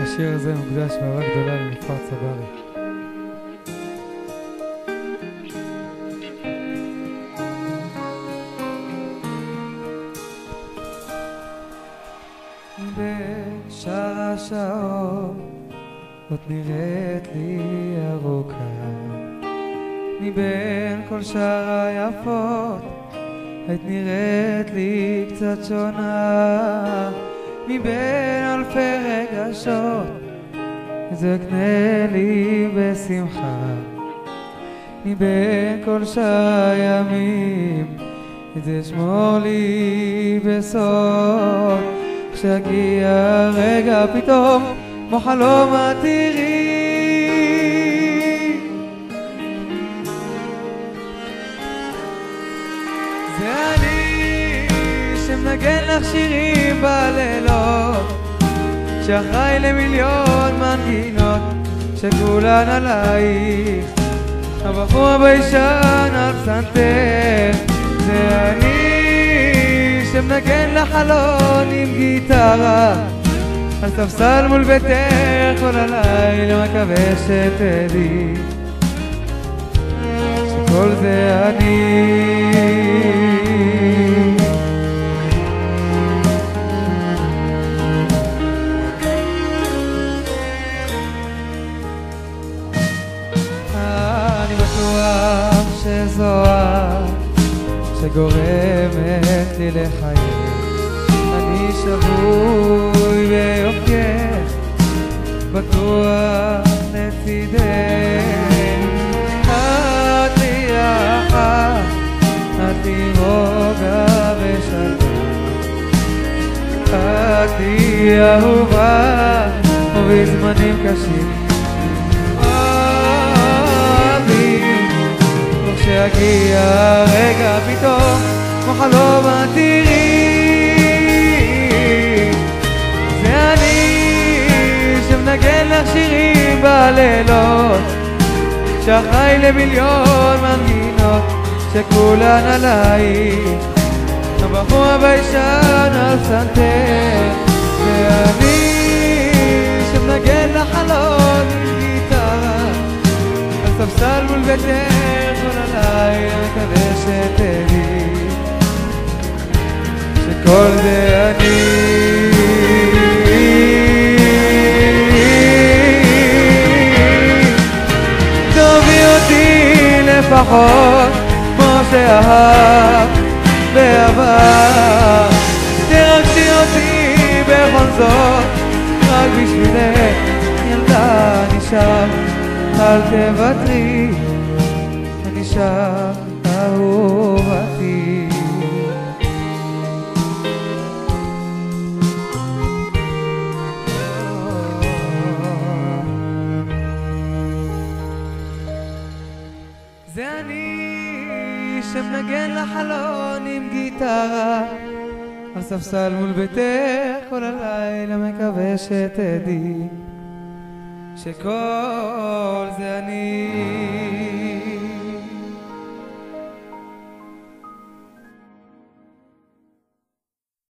השיר הזה מוקדש באהבה גדולה לנופר צברי. בשאר השעות עוד נראית לי ארוכה, מבין כל שאר היפות היית נראית לי קצת שונה, מבין אלפי רגשות זה קנה לי בשמחה, מבין כל שאר הימים זה שמור לי בסוד, כשהגיע רגע פתאום כמו חלום עתירי, זה אני שמנגן לך שירים בלילות, שאחראי למיליון מנגינות שכולן עלייך, הבחור הביישן על פסנתר, זה אני שמנגן לחלון עם גיטרה על ספסל מול ביתך כל הלילה, מקווה שתדעי שכל זה אני. אני בטוח שזו את שגורמת לי לחייך, אני שבוי ביופייך, בטוח לצידך, את לי אחת, את לי רוגע ושלווה, את לי אהובה ובזמנים קשים כשהגיע רגע פתאום כמו חלום עתירי, זה אני שמנגן לך שירים בלילות, שאחראי למיליון מנגינות שכולן עלייך, הבחור הביישן על פסנתר, זה אני שמנגן לחלון עם גיטרה על ספסל מול ביתך כל הלילה, מקווה שתדעי שכל זה אני. תאהבי אותי לפחות כמו שאהבת בעבר, תרגשי אותי בכל זאת, רק בשבילך ילדה נשאר, אל תוותרי, אני שם אהובתי. זה אני שמנגן לחלון עם גיטרה על ספסל מול ביתך כל הלילה, מקווה שתדעי שכל זה אני.